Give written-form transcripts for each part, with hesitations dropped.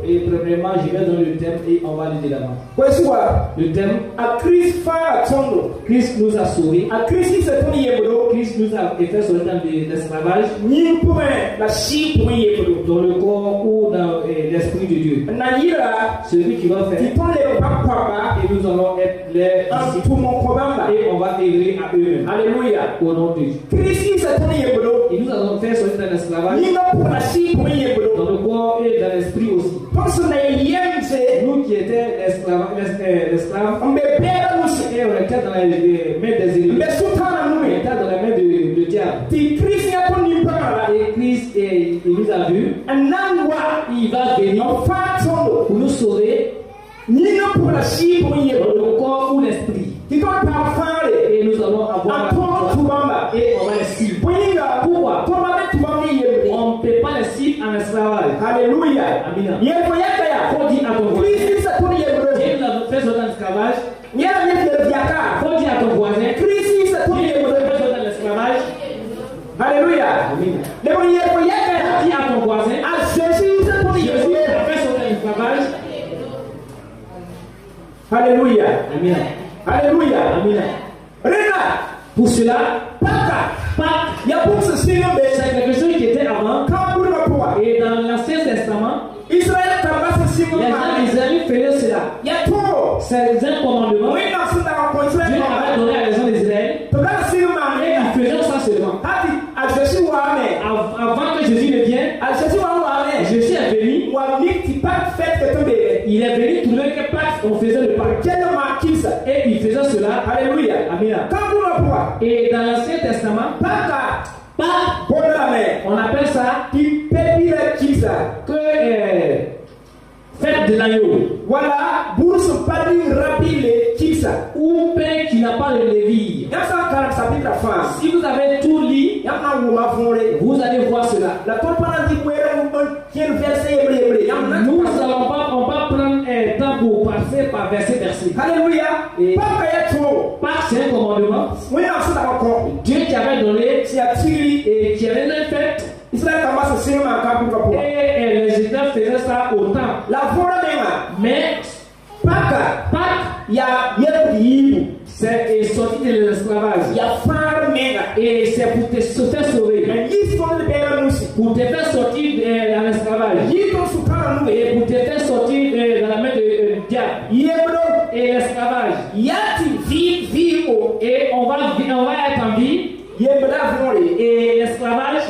Et premièrement, je vais dans le thème et on va aller de l'avant. Le thème, Christ nous a sauvés. Christ nous a fait sortir de l'esclavage dans le corps ou dans l'esprit de Dieu. Celui qui va faire, et nous allons être les disciples et on va œuvrer à eux-mêmes. Alléluia. Au nom de Dieu. Et nous allons faire sortir de l'esclavage dans le corps et dans l'esprit aussi. Nous qui étions esclaves, et on était dans les mains des ennemis. On était dans les mains du diable. Et Christ, il nous a vus. Il va venir pour nous sauver dans le corps ou l'esprit. Et nous allons avoir la foi et on va les suivre. Pourquoi? On ne peut pas les suivre en esclavage. Alléluia. Amen. Faut dire à ton voisin. Dieu nous a fait sortir en esclavage. Faut dire à ton voisin. Dieu nous a fait sortir en esclavage. Alléluia. Amen. Faut dire à ton voisin. Jésus a fait sortir en esclavage. Alléluia. Amen. Alléluia. Amen. Pour cela, c'est quelque chose qui était avant. Et dans l'Ancien Testament, les gens d'Israël faisaient cela. C'est un commandement. Dieu avait donné à les gens d'Israël. Et ils faisaient ça seulement. Avant que Jésus ne vienne, Jésus est venu. Il est venu trouver que Pâques, on faisait le Pâques. Et il faisait cela. Alléluia. Amen. Et dans l'Ancien Testament, on appelle ça que fête de l'agneau. Voilà, ou pain qui n'a pas de levure. Si vous avez tout lu, vous allez voir cela. Nous n'allons pas prendre un temps pour passer par verset. Alléluia. Et Pâques, c'est un commandement. Dieu qui avait donné et qui avait fait. Et les Israéliens faisaient ça autant. Mais c'est sorti de l'esclavage. Et c'est pour te faire sauver. Pour te faire sortir de l'esclavage. Et pour te faire sortir de la main du diable. Et l'esclavage. Et on va être en vie. Et l'esclavage,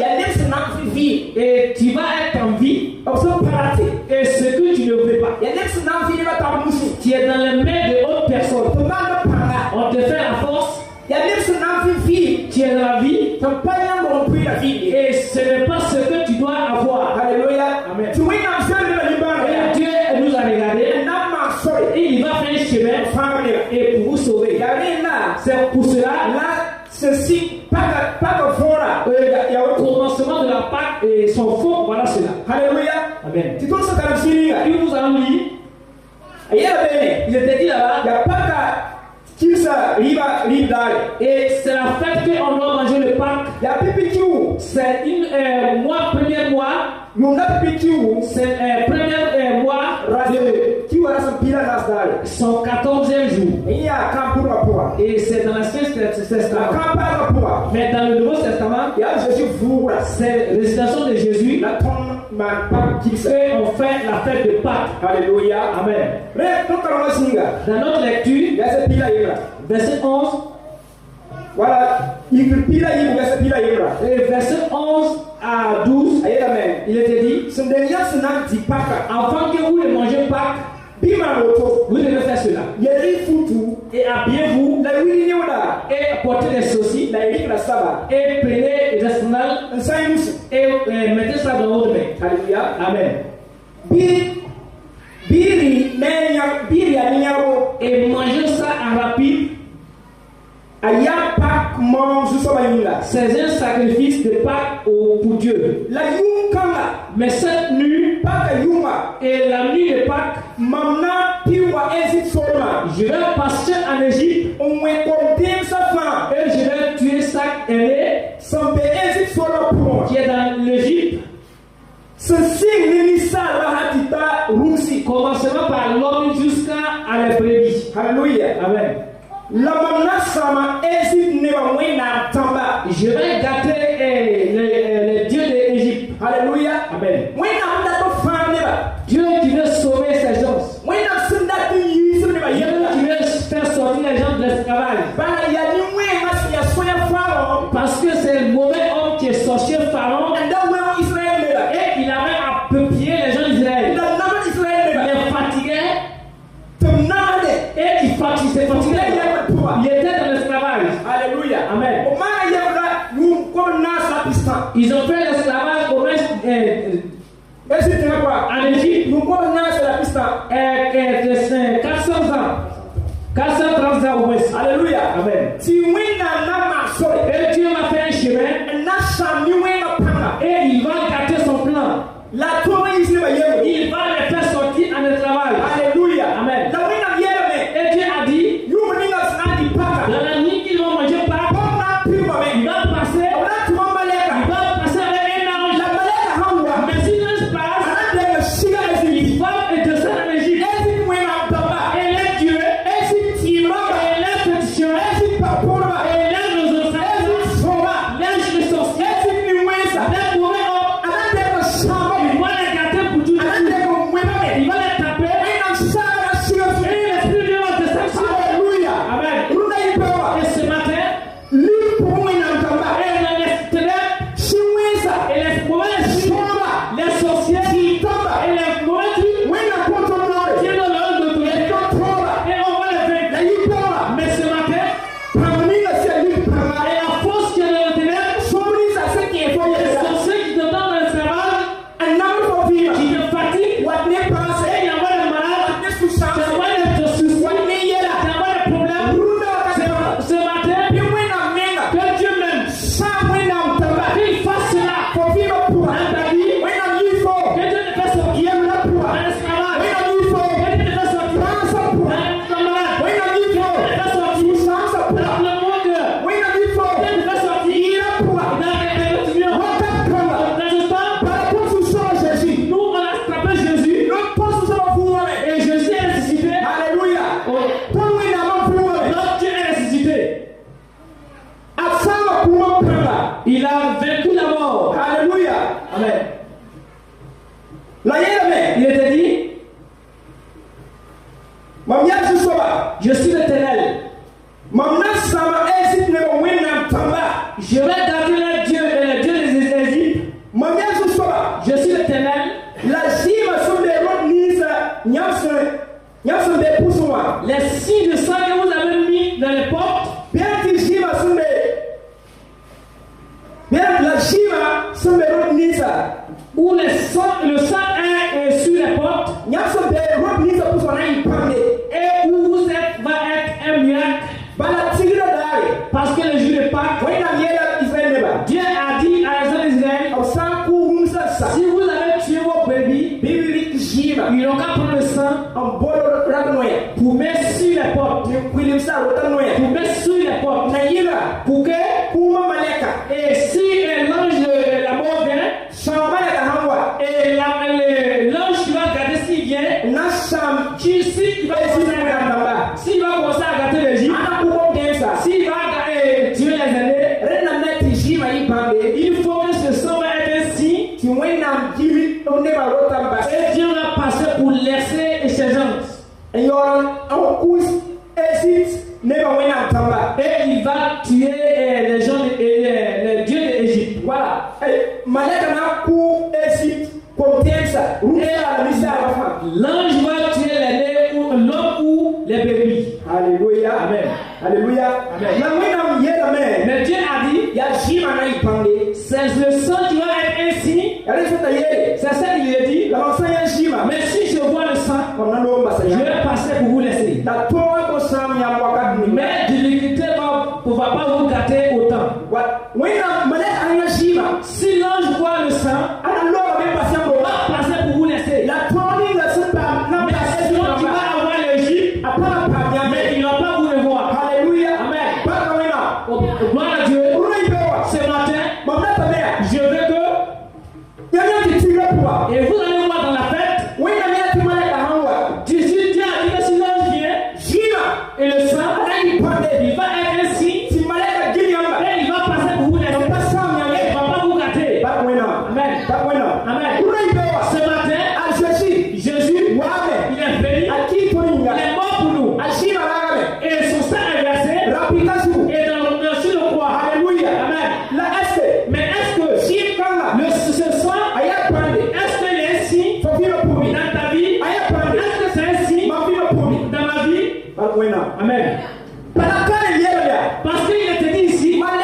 et tu vas être en vie. Et ce que tu ne veux pas, tu es dans les mains de autres personnes. On te fait la force. Tu es dans la vie. Et ce n'est pas ce que tu dois avoir. Alléluia. Amen. Et Dieu nous a regardé. Et il va faire un chemin et pour vous sauver. C'est pour cela. Ceci, au commencement de la Pâque et son fond, voilà cela. Alléluia. Amen. Et nous allons lire. Il était dit là-bas. Et c'est la fête qu'on doit manger le Pâques. C'est une premier mois. C'est premier mois de son 14e jour. Et c'est dans l'Ancien Testament. Mais dans le Nouveau Testament, c'est la récitation de Jésus. On fait la fête de Pâques. Alléluia. Amen. Dans notre lecture, verset 11. Voilà. Et verset 11 à 12. Il était dit, avant que vous ne mangez Pâques, vous devez faire cela. Et habillez-vous. Et portez des saucisses. Et prenez des sandales. Et mettez ça dans votre main. Alléluia. Amen. Et mangez ça en rapide. C'est un sacrifice de Pâques pour Dieu. Mais cette nuit, et la nuit de Pâques, je vais passer en Égypte et je vais tuer chaque aîné qui est dans l'Égypte. rusi. Commencement par l'homme jusqu'à la brebis. Alléluia. Amen. Je vais gâter le Dieu d'Égypte. Alléluia. Amen. Dieu qui veut sauver ses gens. Dieu qui veut faire sortir les gens de l'esclavage. Parce que c'est le mauvais homme qui est sorti de Pharaon et il avait à peuplier les gens d'Israël. Il est fatigué et il s'est fatigué. Il était dans l'esclavage. Alléluia. Amen. Ils ont fait l'esclavage au en Égypte. 400 ans. 430 ans au moins. Alléluia. Amen. Et Dieu m'a fait un chemin. Et il va gâter son plan. Il va les faire sortir en esclavage. Alléluia. Amen. Et Dieu a dit, dans la nuit qu'ils vont manger pas, il va passer avec un ange. Mais si l'ange passe, il va et descend en Égypte. Et les dieux, et les pétitions, et les nos enfants, les sorciers, les mauvais hommes, il va les gâter pour tout le monde. Il va les taper. Et l'esprit de Dieu va descendre sur eux. Amen. Et ce matin, et les ténèbres, et les mauvais esprits, les sorciers, et les mauvais trucs, qui ont leur d'autorité, et on va les vaincre. Mais ce matin, et la force qui est dans les ténèbres, les sorciers qui te donnent dans l'esclavage, qui te fatiguent, et il y a des malades, il y a des soucis, il y a des problèmes. Ce matin, que Dieu m'aime, qu'il fasse cela dans ta vie, que Dieu te fasse sortir dans l'esclavage, que Dieu te fasse sortir dans la malade, que Dieu te fasse sortir dans le monde, que Dieu te fasse sortir dans les unions. Nous, on a attrapé Jésus, et Jésus est ressuscité. Alléluia. Notre Dieu est ressuscité. Il a vaincu la mort. Alléluia. Amen. Il Il était dit, je suis l'Éternel. Je vais garder le Dieu des Égyptes. Je suis l'Éternel. Les signes de sang que vous avez mis dans les portes, où le sang est sur les portes, et où vous êtes, va être un miracle. Parce que le jour de Pâques, Dieu a dit à les hommes d'Israël, si vous avez tué vos brebis, ils n'ont qu'à prendre le sang pour mettre sur les portes. Pour mettre sur les portes. Pour que, et si l'ange de la mort vient, et l'ange qui va garder s'il vient, s'il va commencer à gâter l'Égypte, s'il va tuer les années, il faut que ce sang va être un signe. Et Dieu va passer pour laisser ses gens. Et il va tuer les gens, les dieux d'Égypte. Voilà. L'ange va tuer l'homme ou les brebis. Alléluia. Amen. Alléluia. Amen. Mais Dieu a dit, c'est le sang qui va être un signe. C'est ça qu'il a dit. Mais si je vois le sang, je vais passer pour vous laisser. Mais de l'iniquité ne va pas vous gâter autant. Si l'ange voit le sang, va passer pour vous laisser. Mais c'est l'ange qui va avoir l'Égypte, mais il ne va pas vous le voir. Alléluia. Amen. Gloire à Dieu. Ce matin, je veux que, et vous allez voir dans la fête, Amen. Parce qu'il était dit ici, l'ange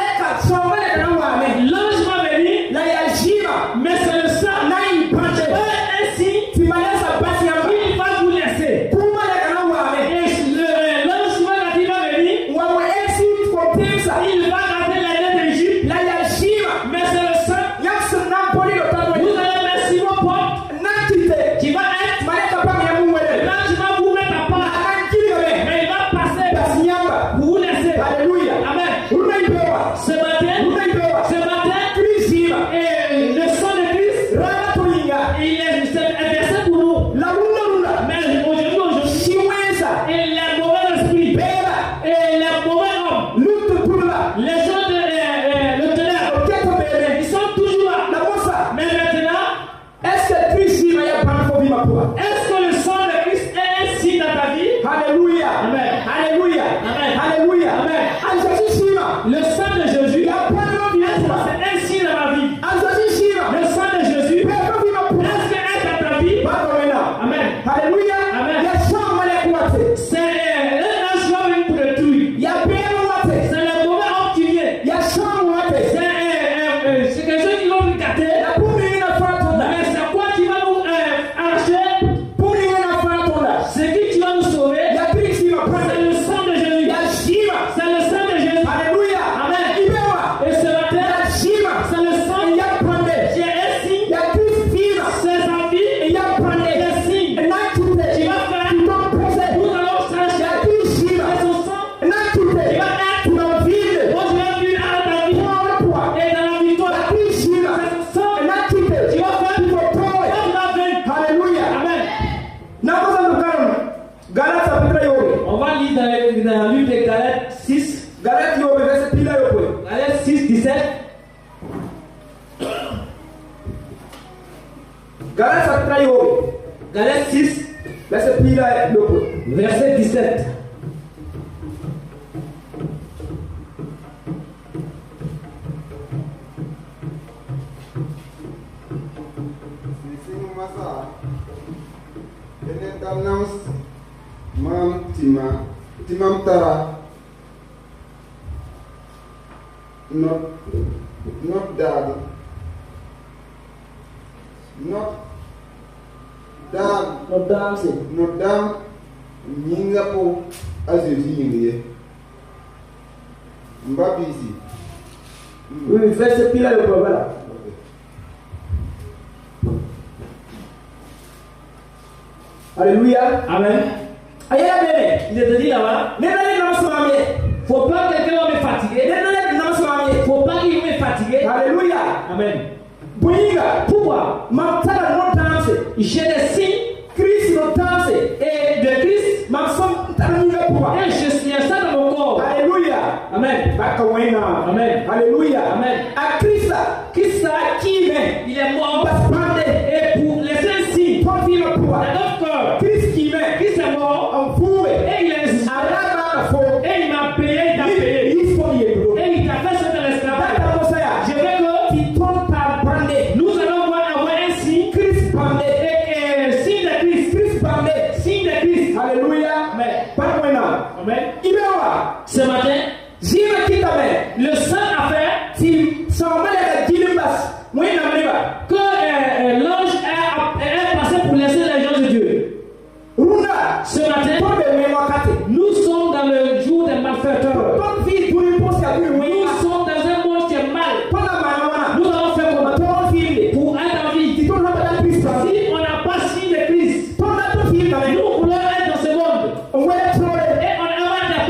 va venir, mais c'est le sang. Ainsi, il va vous laisser. Et l'ange va venir, il va garder la terre d'Égypte, mais c'est le sang. Vous allez mettre Simon Paul, qui va être, l'ange va vous mettre à part, mais il va passer pour vous laisser. Alléluia. Amen. Ce matin, et le sang de Christ, il est versé pour nous. Mais aujourd'hui, et les mauvais esprits, et les mauvais hommes, les gens de le ténèbre, ils sont toujours là. Mais maintenant, est-ce que le sang de Christ est ainsi dans ta vie? Alléluia. Amen. Alléluia. Amen. Alléluia. Amen. Le sang de Jésus, c'est ainsi dans ma vie. Le sang de Jésus, est-ce que est dans ta vie? Amen. Alléluia. Amen. C'est un ange qui va venir pour détruire. C'est le mauvais homme qui vient. C'est quelque chose qui va nous gâter. Mais c'est quoi qui va nous arracher? C'est qui va nous sauver? C'est le sang de Jésus. C'est le sang de Jésus. Alléluia. Amen. Et ce matin, c'est le sang qui est ainsi. C'est sa vie. Les signes qui va faire. Nous allons chercher. C'est son sang qui va être. Moi, je vais vivre à ta vie. Et dans la victoire, c'est son sang qui va faire. Comme la veille. Alléluia. Amen. On va lire dans le livre de Galates 6. Galates 6, 17. Galates 6, verset 17. Timam Tara, not dad, not dam, nyinga po azezi yingiye, mbabisi. Oui, verset pile le problème. Alléluia. Amen. Il est dit là-bas, faut pas que quelqu'un me fatigue. Faut pas qu'il me fatigue. Alléluia. Amen. Pourquoi? J'ai des signes Christ no danse et de Christ. Et je suis ça dans mon corps. Alléluia. Amen. Amen. Alléluia. Amen. À Christ qui il est mort. Et pour laisser un signe dans notre corps. Christ qui Christ est mort. Et il est et il m'a payé, il t'a payé. Et il t'a fait ce de l'esclavage. Je veux que nous allons avoir un signe. Signe de Christ. Signe de Christ. Alléluia. Amen. Amen. Ce matin, le sang a fait que l'ange est passé pour laisser les gens de Dieu. Ce matin, nous sommes dans le jour des malfaiteurs. Nous sommes dans un monde qui est mal. Nous allons faire comment? Pour être en vie. Si on n'a pas signe de Christ, nous voulons être dans ce monde. Et on a des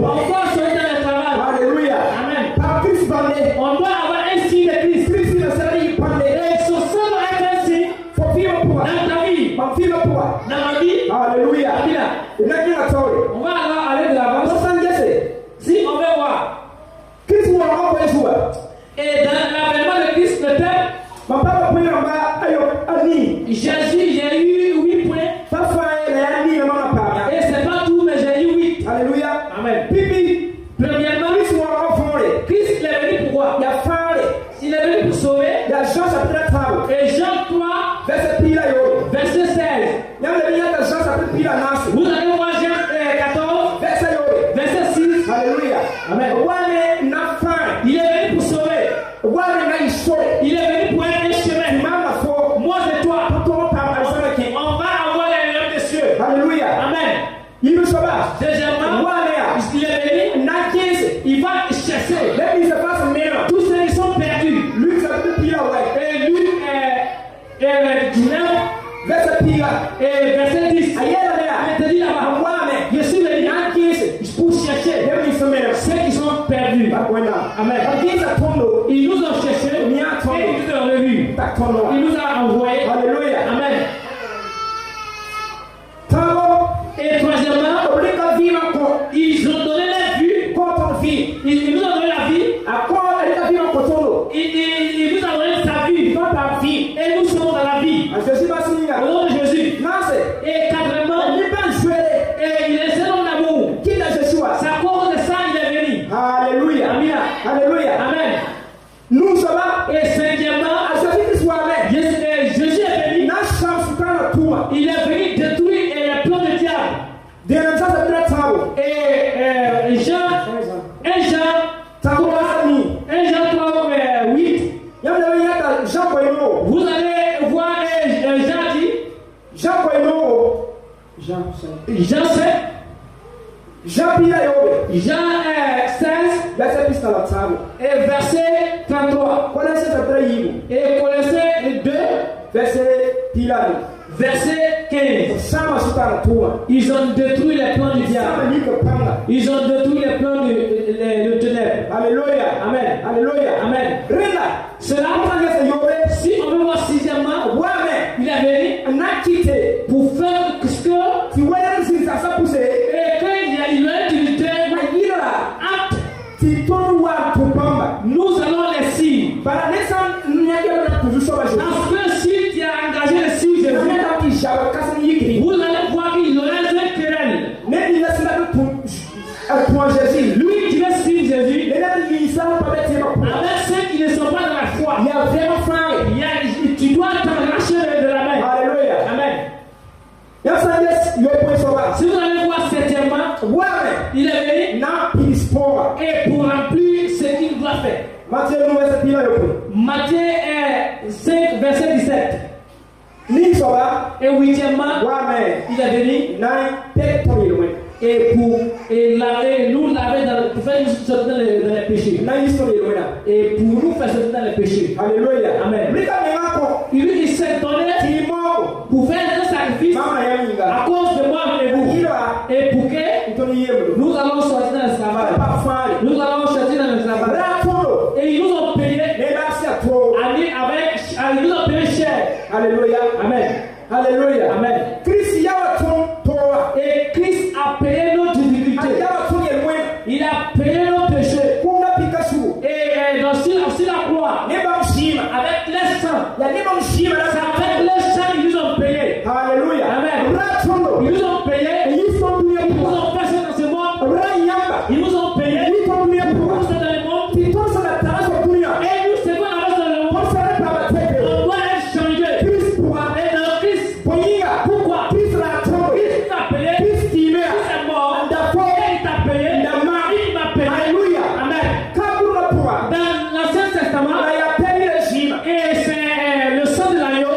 l'emploi. On doit sauver dans le travail. Alléluia. Amen. Par Christ parler. On doit avoir un signe de Christ. Christ ne serait pas parler. Et ce sang doit être un signe Faut vivre pour. dans ta vie. Faut vivre pour. Dans ma vie, Alléluia. Alléluia. Il n'a qu'une autorité. on va alors aller de l'avant. Si on veut voir. Christ vous a envoyé jouer. Et dans l'avènement de Christ, le Père, Ma papa peut y avoir Ani. Jésus, j'ai eu 8 points. Parfois, il y a Ani, maman pas. Et c'est pas tout, mais j'ai eu 8. Alléluia. Amen. Pipi. Premièrement, Christ vous a envoyé. Christ il est venu pourquoi? Il y a Fare. Il est venu pour sauver. Il y a Jean chapitre 3. Et Jean 3, Verset pile là. verset 16. Il y a le lien de Jean chapitre pile là. Vous allez voir Jean 14, Verset verset 6. Alléluia. Amen. Wane n'a faim. Il est venu pour sauver. Wane n'a histoire. Il est venu pour être un chemin. Maman faut. Moi et toi, Pour ton papa, on va avoir les lions des cieux. Alléluia. Amen. Il nous sauva. Deuxièmement, Wane il est venu, n'a 15. il va chercher Let me se passe maintenant. tous ceux qui sont perdus. Luc chapitre pile là. Et Luc 19, Verset pile là. et verset 10. Aïe là là. Il te dit là-bas, Wane. je suis venu N'a 15. pour chercher Let me se maintenant. ceux qui sont perdus. Amen. Amen. Qui ça tombe? Ils nous ont cherchés et ils nous ont revus. Il nous a envoyés. Alléluia. Amen. Tabo. Et troisièmement, Obliga vivre encore. ils ont donné la vue. Contre vie. Ils nous ont donné la vie. À quoi elle a vivre encore? Il nous a donné sa vie. Pas ta vie. Et nous sommes dans la vie. À Jésus va signer. Au nom de Jésus. Non, c'est. Et quatrièmement, Il va jouer. et il est un homme d'amour. Qui est Jésus? C'est à cause de ça qu'il est venu. Alléluia. Amen. Alléluia. Amen. Nous sommes. Et cinquièmement, À Jésus qui soit avec. Jésus est venu. N'a chance pas la tour. Il est venu détruire les plans du diable. Des gens de très tabo. Et Jean 3, 8, Il y a Jean Boyno. vous allez voir Jean dit, Jean Boyno. Jean 7, Jean Pila Yobe. Jean 16 Verset piste à la table. et verset 33. Connaissez ce très livre. Et Colossiens 2, Verset Pila. verset 15. Sama sous la tour. Ils ont détruit les plans du diable. Sama ni que panga. Ils ont détruit les plans de ténèbres. Alléluia. Amen. Alléluia. Amen. Rila. Cela, Connaissez Yobe. si on veut voir sixièmement, Wame. il est venu N'a quitté. pour faire ce que, Si vous voyez si ça s'est poussé. et quand il y a une utilité Ma ira. apte, Si ton roi pour pamba. nous allons les signes. Para nessa minha guerra toujours sur la journée. Parce que si tu as engagé les signes de Je Jésus, vais dans qui j'avais cassé ni écrit. vous allez voir qu'il aurait un querelle. Mais il a cela pour Jésus. Lui qui veut suivre Jésus, Il a dit il s'en pas mettre avec ceux qui ne sont pas dans la foi, il y a vraiment frère. tu dois t'arracher de la main. Alléluia. Amen. Il y a ça yes, il y a point sauvage. Si vous allez voir septièmement, Ouais. il est venu Na pis sport. et pour remplir ce qu'il doit faire. Matthieu nous verset pile yo. Matthieu 5, verset 17. Ni sauvage. Et huitièmement, Ouais. il est venu Na pek pour lui. et nous laver pour faire nous sortir dans les péchés. Na histoire lui là. Et pour nous faire sortir dans les péchés. Alléluia. Amen. Brika me ko. Il s'est donné Timo. pour faire un sacrifice Mama ya à minga. cause de moi et vous. Ira. Et pour que Itoni yemo. nous allons sortir dans l'esclavage. Pas frère. Nous allons sortir dans l'esclavage. Ra polo. Et ils nous ont payé Ne la sia trop. ils nous ont payé cher. Alléluia. Amen. Alléluia. Amen. Christ yawa ton toa. Et Christ a payé nos difficultés. Yawa ton yelwe. Il a payé nos péchés. Kuna pikasu. Et sur la croix, Ne ba mshima. avec les sangs, Ya ne ba mshima na c'est avec les sangs ils nous ont payé. Alléluia. Amen. Ra tondo. Ils nous ont payé. Yi son dunia Ils nous pour. ont passé dans ce monde. Ra yamba. Ils nous ont payé. Yi ton dunia Pour pour. nous dans le monde. Ti ton sa na tara so dunia. Et nous, c'est quoi la dans le monde? Pour ça ne pas teke. On doit être changé. Christ pour. Et dans Christ, Poyinga. pourquoi? Christ la tondo. Christ t'a payé. Christ qui me. Christ est mort. Anda fo. Et il t'a payé. Il m'a payé. Alléluia. Amen. Kabura pour. Dans l'Ancien Testament, Na ya peni regime. et c'est le sang de l'agneau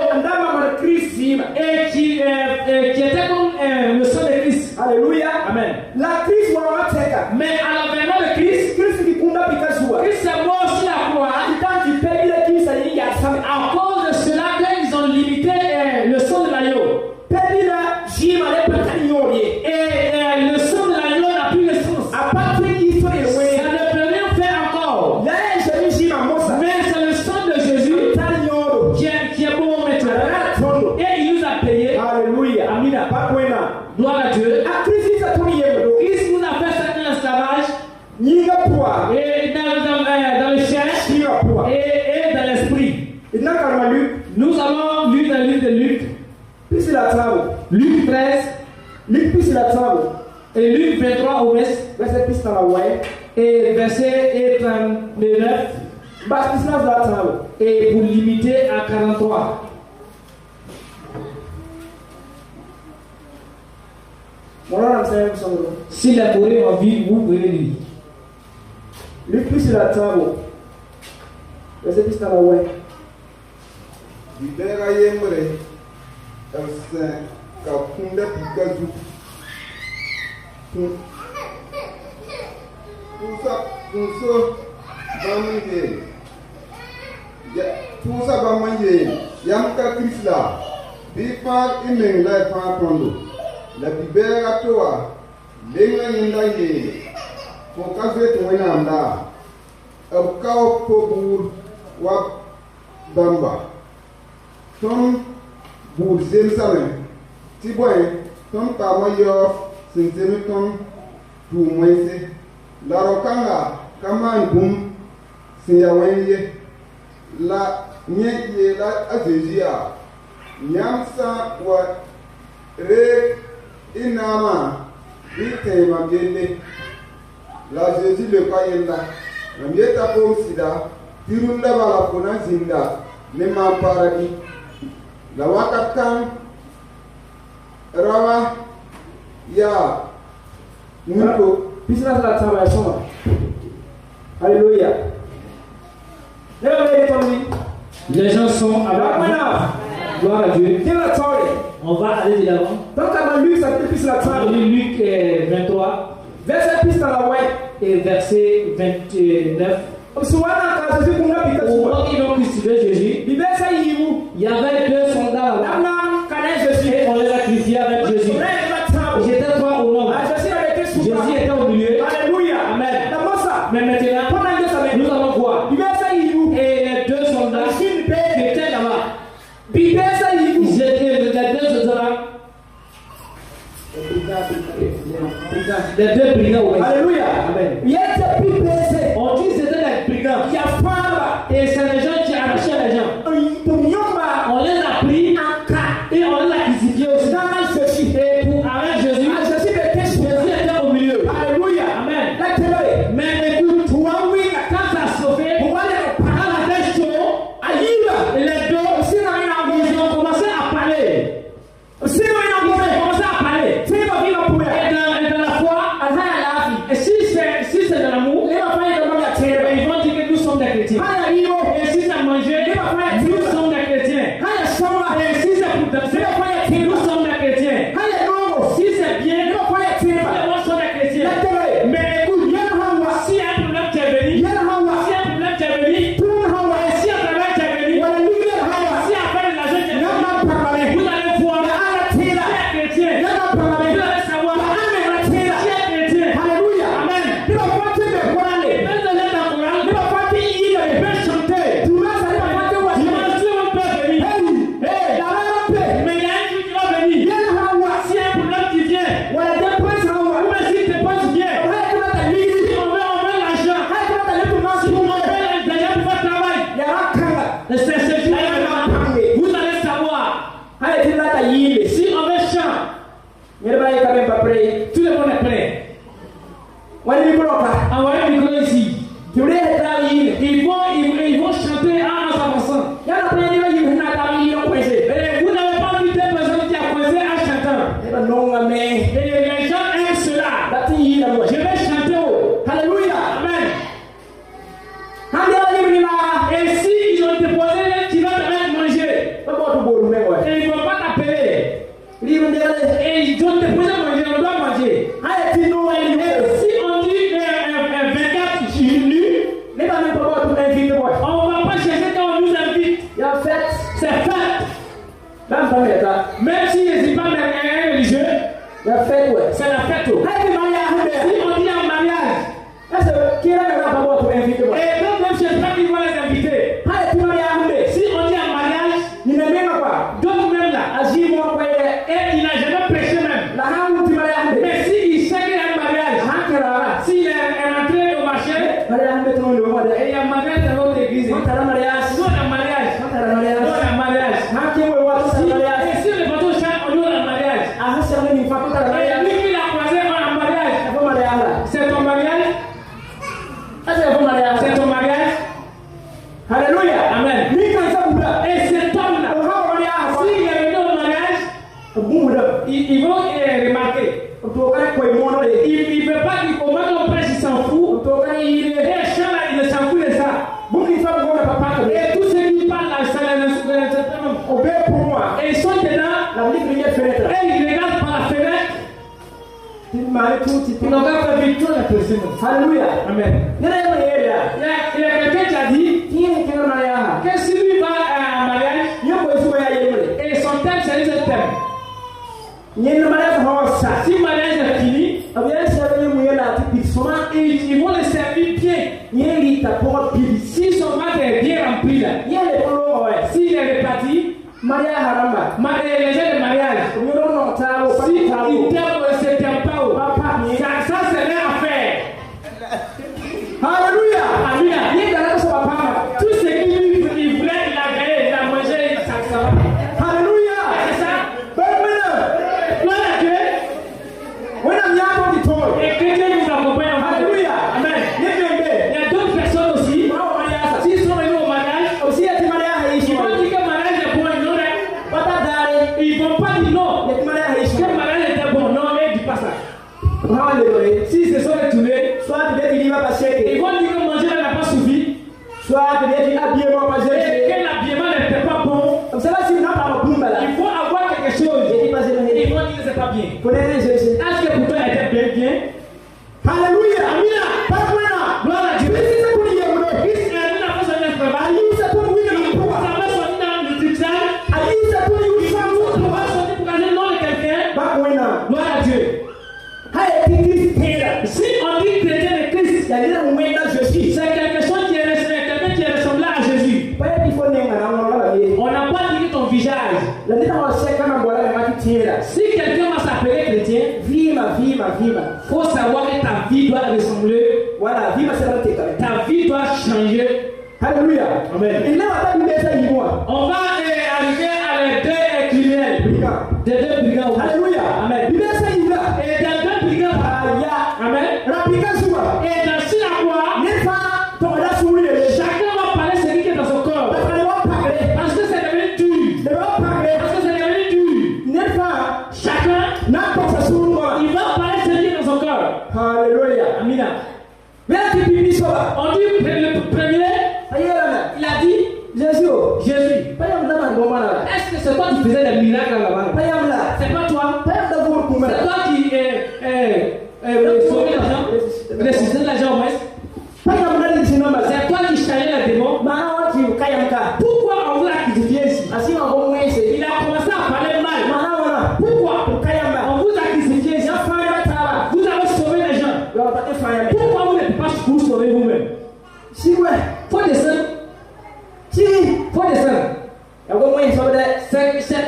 Et dans le ciel et dans l'esprit. Nous avons lu dans le livre de Luc. Luc 13. Et Luc 23 au et verset 39. Et pour limiter à 43. Si la Corée en vie, vous pouvez lire. Libera yemre elsen ka kunda pikazu. Puso bamanje. Ya pusa bamanje. Yamka Krisla. Bipa imeng la pa tondo. La libera toa. Lenga yinda ye. Pokaze tuwena anda. Abkao pobur wa bamba. Tom bour zemsame. Tiboy. Tom kamayo. Sinsemi tom tu moise. Larokanga kaman bum. Sinyawenye. La nye la azejia. Nyamsa wa re inama. Bite mabele. La Jésus le payenda. Namyeta po sida. Tirunda bala pona zinda. Nema paradis. La wakakan. Rawa. Ya. Mwiko. Alléluia. Les gens sont avec nous. Gloire à Dieu. On va aller de l'avant. Luc 23. Et verset 29. Au moment qu'ils ont crucifié Jésus, il y avait 2 soldats là-bas. Et on les a crucifiés avec Jésus. Ils étaient 3 au nombre. Jésus était au milieu. Amen. Mais maintenant, nous allons voir. Et les 2 soldats qui étaient là-bas. Ils étaient les 2 soldats. Les 2 brigands. Alléluia. Amen. On dit que c'était les brigands. Et c'est les gens qui arrachaient les gens. On les a pris et on les a crucifiés aussi. Et pour avec Jésus, Jésus était au milieu. Alléluia. Amen. Mais écoute, quand ça a sauvé, quand la tête chaude, et les 2, ils ont commencé à parler. Et dans la foi, et si c'est de l'amour, ils vont dire que nous sommes des chrétiens. Et si c'est manger, nous sommes des chrétiens. Et si c'est pour danser, nous sommes des chrétiens. Si c'est bien, nous sommes des chrétiens. Mais écoute, si un problème t'est venu, et si un travail t'est venu, si après l'argent t'est venu, vous allez voir si un chrétien, vous allez savoir si un chrétien. Amen. Et même dans le Coran, il peut chanter. Dimanche, on peut venir. Mais il y a un jour qui va venir. Si un problème qui vient, ou si tes poches viennent, si on veut l'argent, si on veut l'argent pour votre travail, c'est ce jour-là, vous allez savoir. Si on veut chanter, tout le monde est prêt. Envoyez le micro ici. Ils vont chanter en s'avançant. Et vous n'avez pas vu des personnes qui ont posé en chantant. Et les gens aiment cela. Je vais chanter. Alléluia. Amen. Et si ils ont déposé, tu vas te mettre manger. Et ils ne vont pas t'appeler. Et ils ont déposé manger, on doit manger. Et si on dit 24 nus, on Et il y a mariage dans notre église. Nous, on a mariage. Nous, on a mariage. Et si le bateau chante, on a mariage. Et lui qui l'a croisé, on a mariage. C'est ton mariage? C'est ton mariage? Alléluia. Amen. Et cet homme-là, s'il est venu au mariage, ils vont remarquer. Il ne veut pas dire comment on prêche, il s'en fout. Il est chant là, il ne s'en fout de ça. Et tous ceux qui parlent là, ça les pour moi. Et ils sont dedans, et ils regardent par la fenêtre. Ils n'ont pas fait victoire la personne. Alléluia. Amen. Il y a quelqu'un qui a dit que si lui va à un mariage, et son thème c'est ce thème. Si le mariage est fini, ils vont le servir bien. Si son ventre est bien rempli là, s'il est réparti, les gens de mariage, si il t'aime ou ne se t'aime pas, ça c'est leur affaire. Alléluia. Alléluia. Tout ce qu'il voulait, il a gagné, il a mangé, ça va. Alléluia. C'est ça. Gloire à Dieu. Et que Dieu nous accompagne. Alléluia. Amen. Il y a d'autres personnes aussi. S'ils sont venus au mariage, ils vont dire que le mariage est bon, ils ne vont pas dire non. Que le mariage était bon, non, ils ne disent pas ça. Si ce sont retournés, ils vont dire que manger n'a pas suffi. Et que l'habillement n'était pas bon. Il faut avoir quelque chose. Ils vont dire que c'est pas bien. Est-ce que pour toi était bien? Alléluia. Gloire à Dieu. Christ a mis la force de notre travail. Il avait sorti dans le tribunal. Il va sortir pour gagner le nom de quelqu'un. Gloire à Dieu. Si on dit chrétien de Christ, c'est quelque chose qui est quelqu'un qui est ressemblant à Jésus. On n'a pas dit ton visage. Si quelqu'un va s'appeler chrétien, faut savoir que ta vie doit ressembler. Ta vie doit changer. Alléluia. Amen. On va arriver à les deux criminels. Des deux brigands. Alléluia. Amen. Et dans deux brigands. Amen. Et dans si la croix, chacun va parler de ce qui est dans son corps. Parce que c'est devenu dur. Parce que c'est devenu dur. Chacun, il va parler de ce qui est dans son corps. Alléluia. Amina. On dit le premier, il a dit Jésus. Est-ce que c'est toi qui faisais des miracles là-bas? C'est pas toi. C'est toi qui sauvais l'argent, ressuscitais l'argent au moins. C'est toi qui changeais les démons. Pourquoi on vous a crucifié ici? Il a commencé à parler mal. Pourquoi on vous a crucifié ici? Vous avez sauvé les gens. Pourquoi vous n'êtes pas vous sauver vous-même? Faut descendre.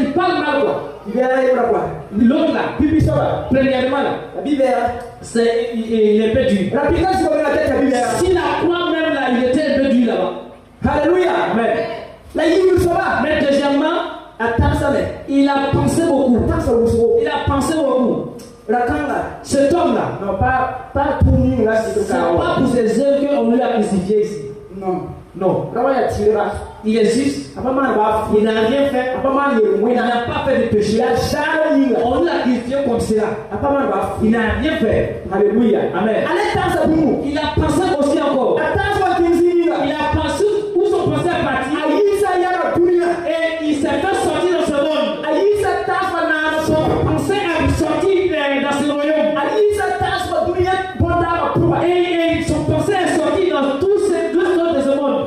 Il parle mal quoi. L'autre là, premièrement là, il est perdu. Si la croix même là, il était un peu dur là-bas. Alléluia. Amen. Mais deuxièmement, il a pensé beaucoup. Cet homme là, c'est pas pour ses œuvres qu'on lui a crucifié ici. Non. Il est juste. Il n'a rien fait. Il n'a pas fait de péché. On lui a crucifié comme cela. Il n'a rien fait. Alléluia. Amen. Il a pensé aussi encore. Il a pensé où son pensée est parti. Et il s'est fait sortir dans ce monde. Son pensée est sortie dans ce royaume. Et son pensée est sortie dans tous ces deux autres de ce monde.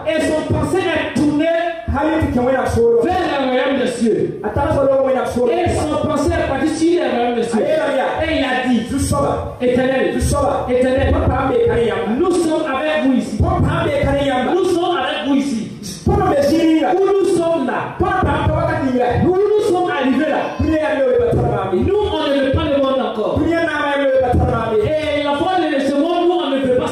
Et son pensée est tournée vers le royaume des cieux. Et son pensée est partie sur le royaume des cieux. Et il a dit, Éternel, nous sommes avec vous ici. Nous sommes avec vous ici. Où nous sommes là. Où nous sommes arrivés là. Nous, on ne veut pas le monde encore. Et la foi de ce monde, nous, on ne veut pas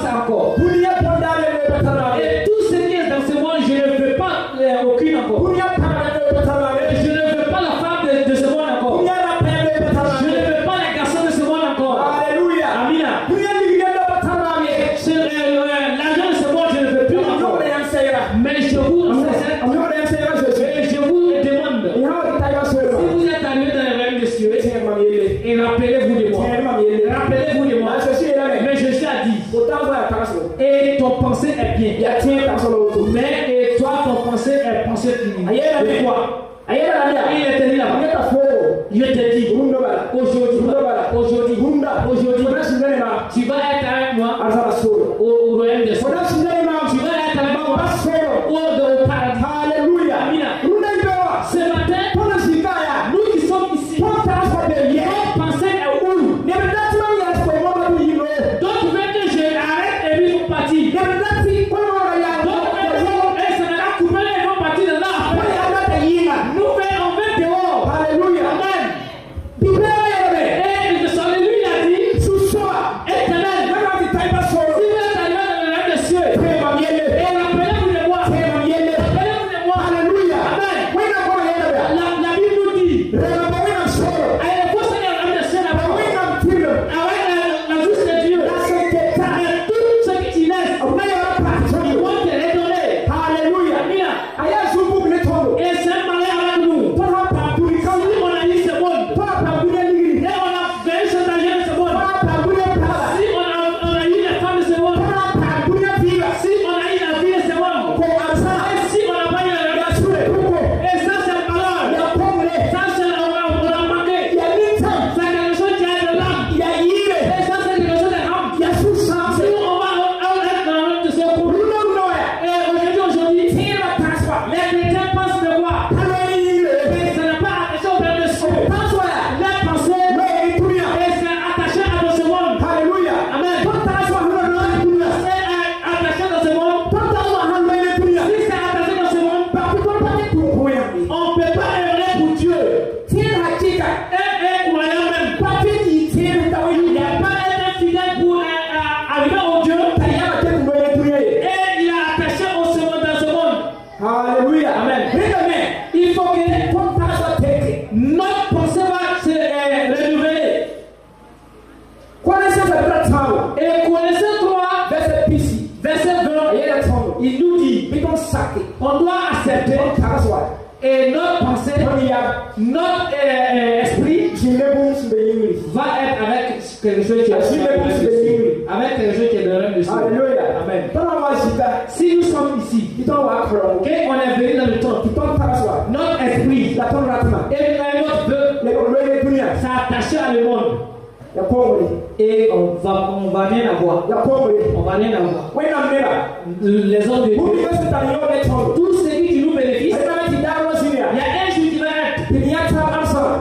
pensée est bien. Mais toi, ton pensée est pensée finie. De quoi? Il est tenu là-bas. Je te dis, aujourd'hui, tu vas être avec moi au royaume des cieux. Tu vas être avec moi au paradis. Alléluia. Ce matin, nous qui sommes ici, notre pensée est où? D'autres veulent que je arrête et lui vont partir. On doit accepter et notre pensée, notre esprit va être avec quelque chose qui est avec quelque chose qui est dans le règne de Dieu. Amen. Si nous sommes ici, qu'on est venu dans le temps, notre esprit et notre vœu s'attacher à le monde. Et on va rien avoir. On va rien avoir. Les hommes de Dieu, tout ce qui nous bénéficie, il y a un jour qui va être.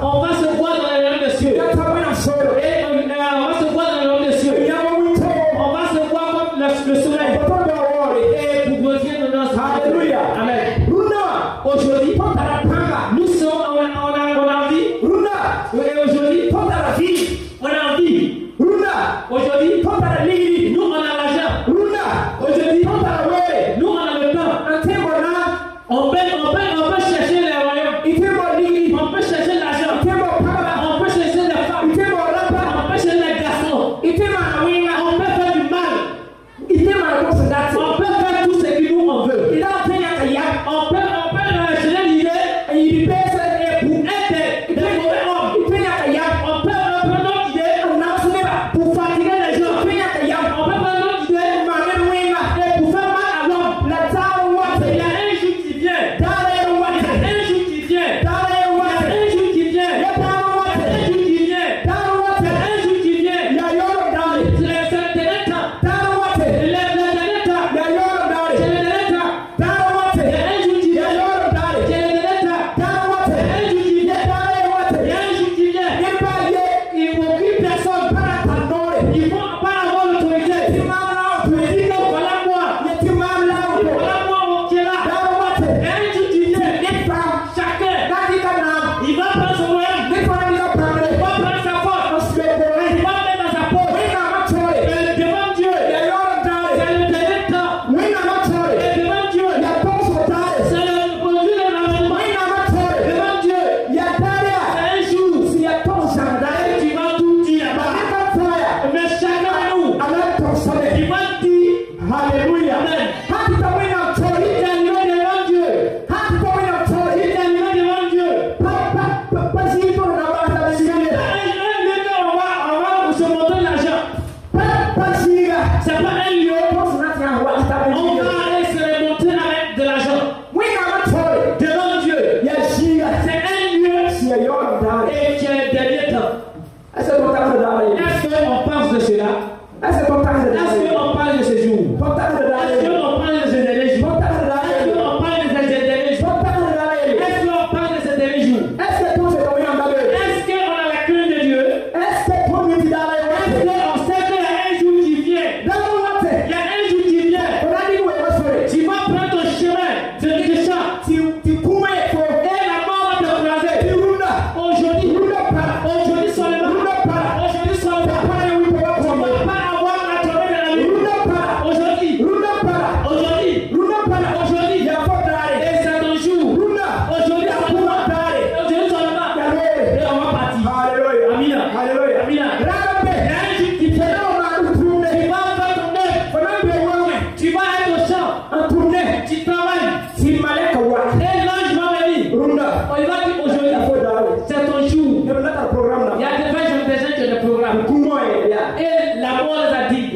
On va se voir dans les royaumes des cieux. Et on va se voir dans les royaumes des cieux. On va se voir comme le soleil. Et pour grandir dans notre Alléluia. Amen. Aujourd'hui, nous sommes on a envie. Et aujourd'hui, on a envie. Aujourd'hui, nous on a l'argent. Aujourd'hui, nous on a le temps. On peut chercher les royaumes. On peut chercher l'argent. On peut chercher les femmes. On peut chercher les garçons. On peut faire du mal. On peut faire tout ce que nous on veut. On peut chercher l'idée pour être des mauvais hommes. On peut prendre notre idée pour fatiguer les gens. On peut prendre notre idée pour faire mal à l'homme. Il y a un jour qui vient.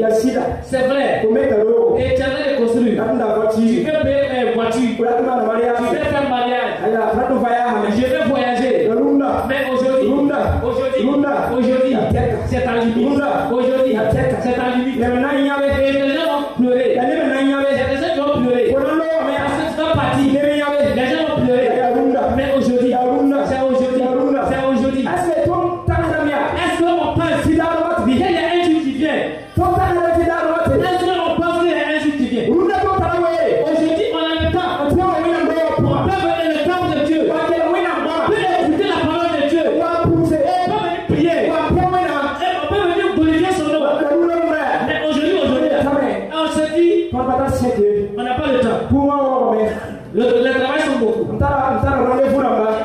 ya sida. C'est vrai. Ko me taro. Et tu as de construire. Natunda Tu voiture. peux payer une voiture. Ko natunda na mariage. Tu peux faire mariage. Aya ratu faya ha. Je vais voyager. Runda. Mais aujourd'hui, c'est en limite. Aujourd'hui, c'est en limite. Et les gens vont pleurer. Il y a des gens qui vont pleurer. Mais parce que tu vas partir, les gens vont pleurer. Mais aujourd'hui, c'est aujourd'hui. Est-ce qu'on pense qu'il y a un jour qui vient? Est-ce qu'on pense qu'il y a un jour qui vient? Aujourd'hui, on a le temps. On peut venir le temps de Dieu. On peut écouter la parole de Dieu. On peut venir prier. On peut venir glorifier son nom. Mais aujourd'hui, on se dit, on n'a pas le temps. Les travails sont beaucoup.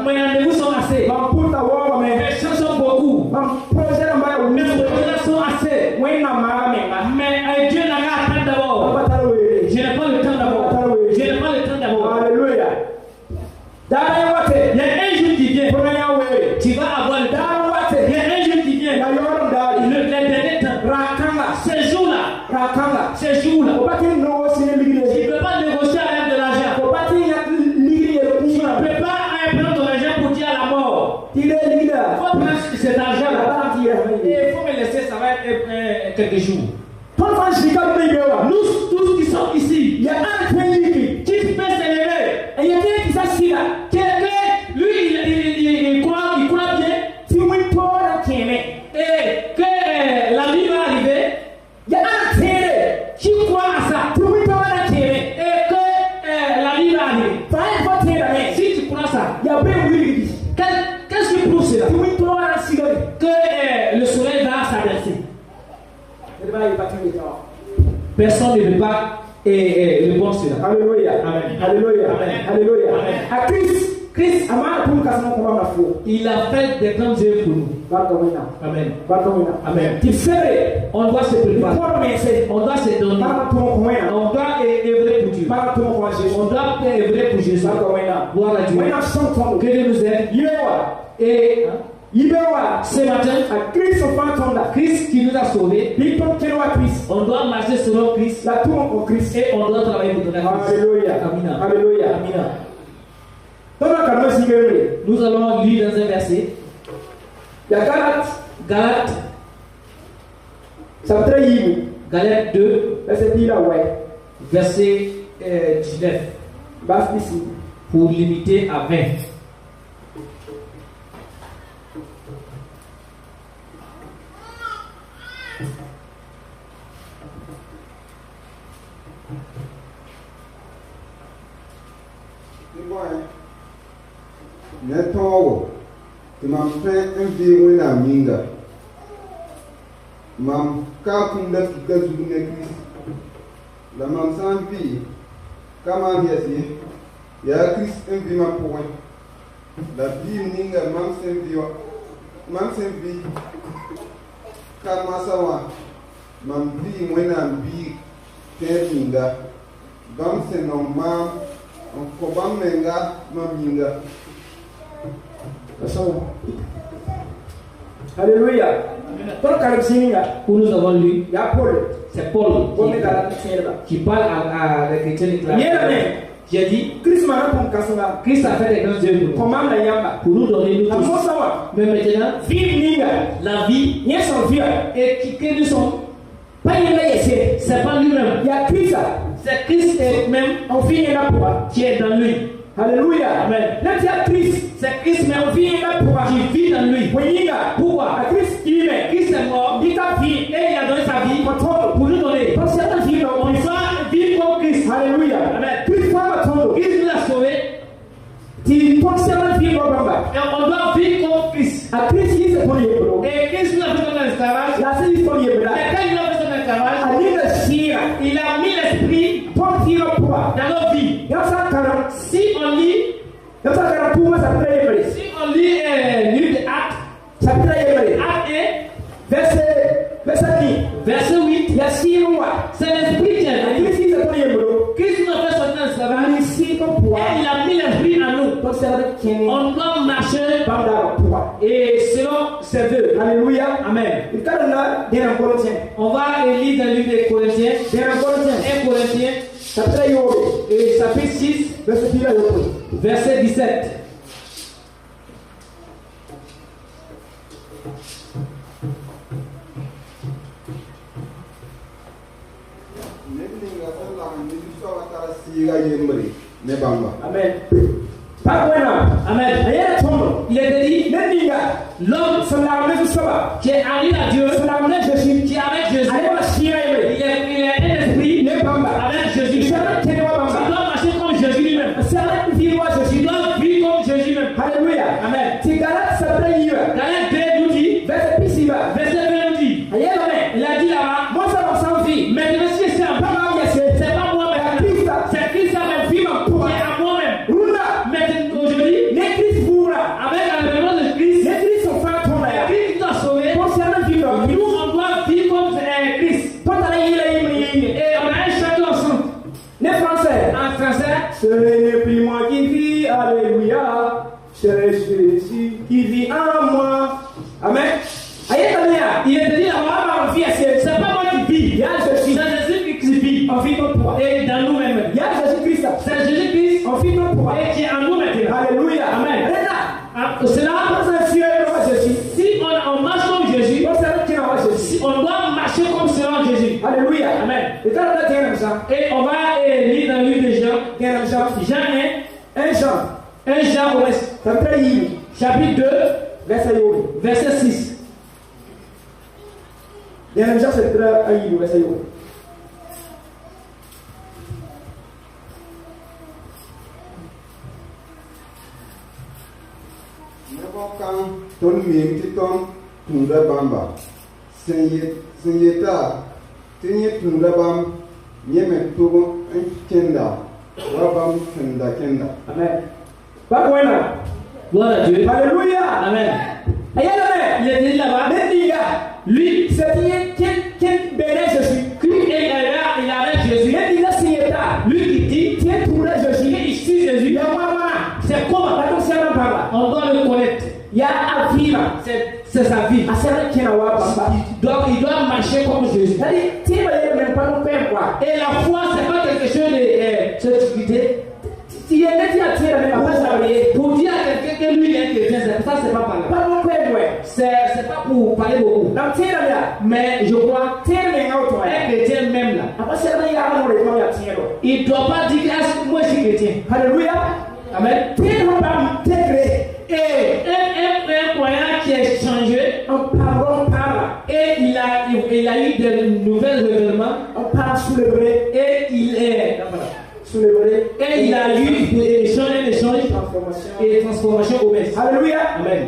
Mes rendez-vous sont assez. Mes chants sont beaucoup. Mes projets sont assez. Mais Dieu n'a qu'à attendre d'abord. Je n'ai pas le temps d'abord. Alléluia. Il y a un jour qui vient. Tu vas avoir le temps. Il y a un jour qui vient. Les derniers temps. Ces jours-là. Tu ne peux pas négocier avec de l'argent. Tu ne peux pas prendre ton argent pour dire à la mort. Il faut prendre cet argent-là. Et il faut me laisser, ça va être quelques jours. Nous tous qui sommes ici, qui peut s'élever. Que lui, il croit bien. Et que la vie va arriver. Qui croit à ça. Et que la vie va arriver. Si tu crois ça, qu'est-ce qui prouve cela? Que le soleil va s'averser. Personne ne veut pas répondre cela. Alléluia. Amen. Alléluia. Amen. Alléluia. Amen. À Christ, Il a fait des grandes œuvres pour nous. Amen. Amen. On doit se préparer. On doit se donner. On doit œuvrer pour Dieu. On doit œuvrer pour Jésus. Gloire à Dieu. Que Dieu nous aide. Et ce matin, Christ qui nous a sauvés, on doit marcher selon Christ et on doit travailler pour donner Christ. Alléluia. Amina. Alléluia. Amina. Nous allons lire dans un verset. Galates Galates 2, verset 19. Pour limiter à 20. Netowo, tu m'as fait un vieux na minga. Mam kapum da fika zune Christ. La mam sampi, kama viasi, ya Christ un vieux ma point. La vie minga mam sempi, kama sawa, mam vie mwena bi ten minga. Bam se non mam, on kobam menga mam minga. Alléluia. Où nous avons lu, Paul. c'est Paul qui parle à les chrétiens qui a dit Christ a fait des grandes œuvres pour nous donner nous tous. Mais maintenant, la vie et qui nous sommes, c'est pas lui-même. C'est Christ même qui est dans lui. Alléluia. Amen. C'est Christ même qui vit dans lui. Pourquoi? Christ est mort et il a donné sa vie pour nous donner. On doit vivre comme Christ. Alléluia. Amen. Christ nous a sauvés. Et on doit vivre comme Christ. Et Christ nous a fait son esclavage. Et quand il a fait son esclavage, il a mis l'esprit dans nos vies. Si on lit livre de Actes 1, verset 8, c'est l'esprit qui est venu. Christ nous a fait sortir de l'esclavage et il a mis l'esprit en nous. On doit marcher et selon ses vœux. Alléluia. Amen. On va lire dans le livre Corinthiens. 1 Corinthiens. Et chapitre 6. Verset 17. Amen. Amen. Il est dit, l'homme qui est allié à Dieu, qui est avec Jésus, il est un esprit avec Jésus. Il doit marcher comme Jésus lui-même. Il doit vivre comme Jésus lui-même. Alléluia. Amen. Galate 2 nous dit, verset 20 nous dit, il a dit là-bas, mais le Messie c'est pas moi-même, c'est Christ qui vit en toi, c'est à moi-même. Mais aujourd'hui, avec la révélation de Christ, Christ doit sauver. Nous, on doit vivre comme Christ. Et on a un château ensemble. En français, ce n'est plus moi qui vis, alléluia, c'est Jésus qui vit en moi. Amen. il est dit là-bas, c'est pas moi qui vis, c'est Jésus qui vit. Et dans nous-mêmes. C'est Jésus-Christ et qui est en nous maintenant. Alléluia. Amen. Cela, si on marche comme Jésus, on doit marcher comme selon Jésus. Alléluia. Amen. Et on va lire dans le livre de Jean. Jean 1 Jean, chapitre 2, verset 6. Ton mien ton tunda bamba senyeta tenye tunda bam nyeme togo kenda wabam kenda. Amen. Gloire à Dieu. Alléluia. Amen. Il est dit là-bas, lui, c'est qui bénit Jésus. Il est avec Jésus. Lui qui dit, il suit Jésus. C'est comment on doit le connaître. C'est sa vie. Il doit marcher comme Jésus. Et la foi, c'est pas quelque chose de certifié. Pour dire à quelqu'un que lui est chrétien, ça c'est pas parler. C'est pas pour parler beaucoup. Mais je crois un chrétien même là, il ne doit pas dire que moi je suis chrétien. Alléluia. Amen. Et un croyant qui est changé, et il a eu de nouvelles révélements, et il est et il a eu des échanges et transformation au Messie. Alléluia. Amen.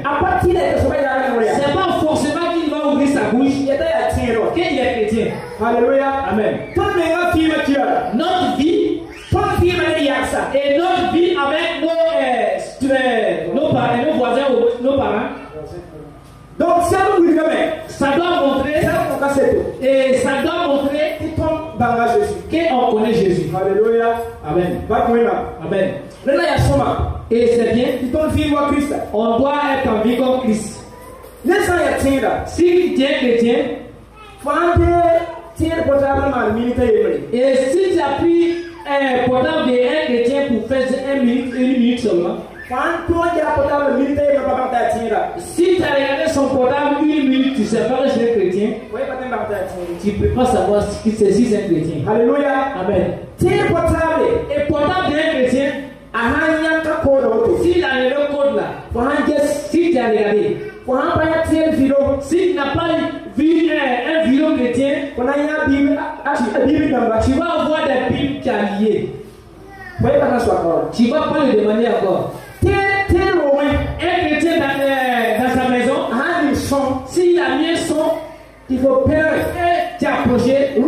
C'est pas forcément qu'il va ouvrir sa bouche qu'il est chrétien. Alléluia. Amen. Notre vie et notre vie avec nos parents, nos voisins, nos parents. Donc ça doit montrer et ça doit montrer qu'on connaît Jésus. Alléluia. Amen. Amen. Et c'est bien. On doit être en vie comme Christ. Si tu es chrétien, et si tu as pris un portable d'un chrétien pour faire une minute seulement, si tu as regardé son portable une minute, tu sais pas que c'est un chrétien, tu ne peux pas savoir si c'est un chrétien. Alléluia. Amen. Et portable d'un chrétien, s'il a le code là, si tu as regardé, si tu n'as pas vu un vidéo chrétien, tu vas avoir des bibles qui sont liées. Tu ne vas pas le demander encore. Un chrétien dans sa maison, s'il a mis un son, il faut peur, tu as approché, tu